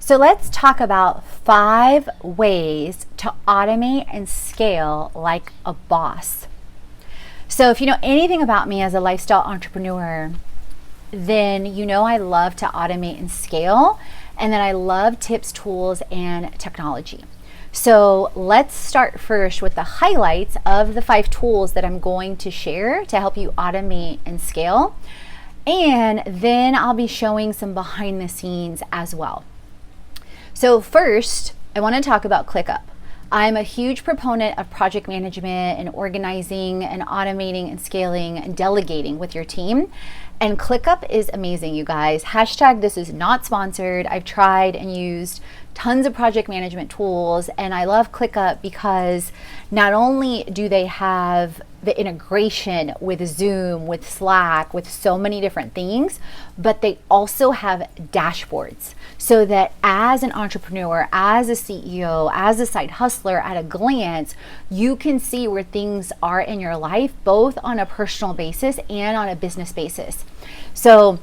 So let's talk about 5 ways to automate and scale like a boss. So if you know anything about me as a lifestyle entrepreneur, then you know I love to automate and scale, and then I love tips, tools, and technology. So let's start first with the highlights of the 5 tools that I'm going to share to help you automate and scale. And then I'll be showing some behind the scenes as well. So first, I want to talk about ClickUp. I'm a huge proponent of project management and organizing and automating and scaling and delegating with your team. And ClickUp is amazing, you guys. Hashtag this is not sponsored. I've tried and used tons of project management tools, and I love ClickUp because not only do they have the integration with Zoom, with Slack, with so many different things, but they also have dashboards so that as an entrepreneur, as a CEO, as a side hustler at a glance, you can see where things are in your life, both on a personal basis and on a business basis. So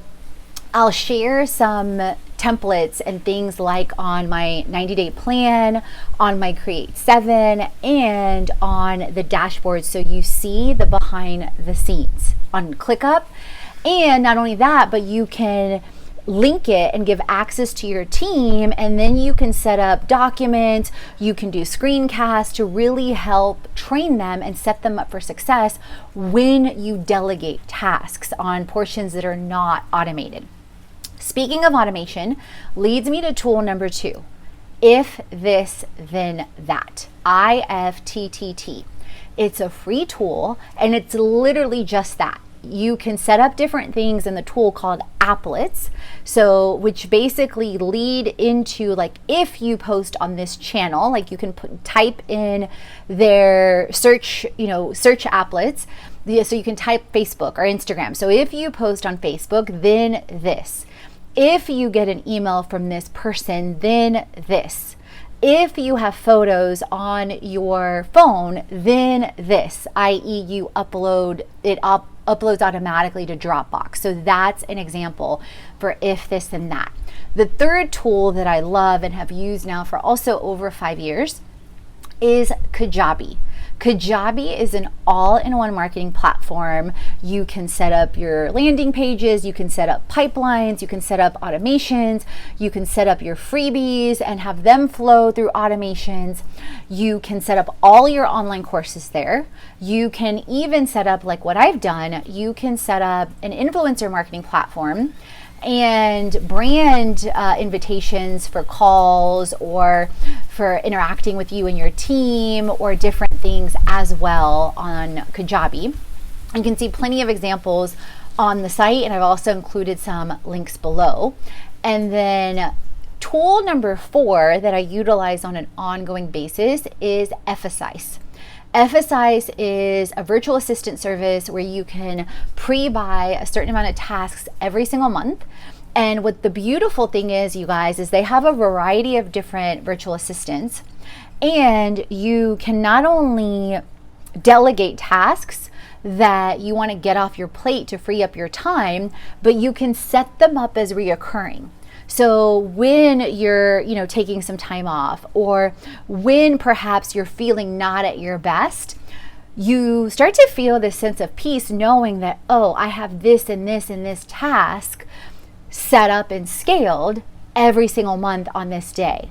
I'll share some templates and things like on my 90-day plan, on my Create 7, and on the dashboard, so you see the behind the scenes on ClickUp. And not only that, but you can link it and give access to your team, and then you can set up documents, you can do screencasts to really help train them and set them up for success when you delegate tasks on portions that are not automated. Speaking of automation, leads me to tool number 2. If this, then that. IFTTT. It's a free tool, and it's literally just that. You can set up different things in the tool called applets, so which basically lead into, like, if you post on this channel, like you can type in their search applets. So you can type Facebook or Instagram. So if you post on Facebook, then this. If you get an email from this person, then this. If you have photos on your phone, then this, i.e. you upload, it uploads automatically to Dropbox. So that's an example for if this, then that. The third tool that I love and have used now for also over 5 years is Kajabi. Kajabi is an all-in-one marketing platform. You can set up your landing pages, you can set up pipelines, you can set up automations, you can set up your freebies and have them flow through automations. You can set up all your online courses there. You can even set up, like what I've done, you can set up an influencer marketing platform and brand invitations for calls or for interacting with you and your team or different things as well on Kajabi. You can see plenty of examples on the site, and I've also included some links below. And then tool number 4 that I utilize on an ongoing basis is Emphasize. Emphasize is a virtual assistant service where you can pre-buy a certain amount of tasks every single month. And what the beautiful thing is, you guys, is they have a variety of different virtual assistants, and you can not only delegate tasks that you want to get off your plate to free up your time, but you can set them up as reoccurring. So when you're, taking some time off, or when perhaps you're feeling not at your best, you start to feel this sense of peace knowing that, oh, I have this and this and this task set up and scaled every single month on this day.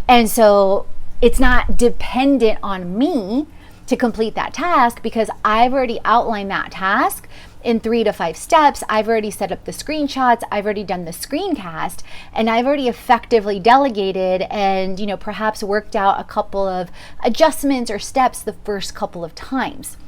And so it's not dependent on me to complete that task because I've already outlined that task in 3 to 5 steps. I've already set up the screenshots, I've already done the screencast, and I've already effectively delegated and, perhaps worked out a couple of adjustments or steps the first couple of times.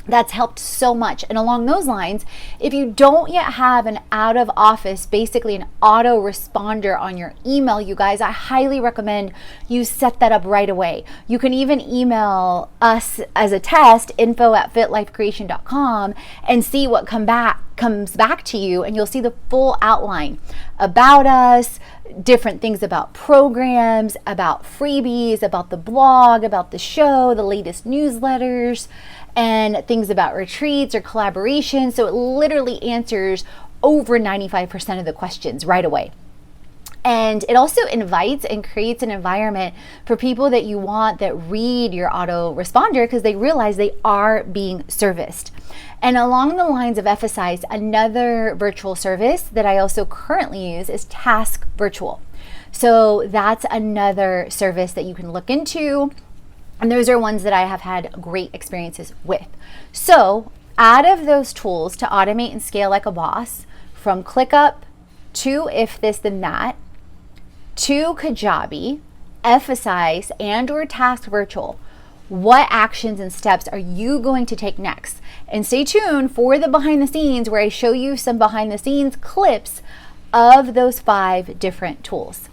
That's helped so much. And along those lines, if you don't yet have an out of office, basically an auto responder on your email, you guys, I highly recommend you set that up right away. You can even email us as a test, info@fitlifecreation.com, and see what comes back to you, and you'll see the full outline about us, different things about programs, about freebies, about the blog, about the show, the latest newsletters, and things about retreats or collaborations. So it literally answers over 95% of the questions right away. And it also invites and creates an environment for people that you want that read your autoresponder because they realize they are being serviced. And along the lines of FSIs, another virtual service that I also currently use is Task Virtual. So that's another service that you can look into. And those are ones that I have had great experiences with. So out of those tools to automate and scale like a boss, from ClickUp to If This Then That, to Kajabi, FSIs, and or Task Virtual, what actions and steps are you going to take next? And stay tuned for the behind the scenes where I show you some behind the scenes clips of those 5 different tools.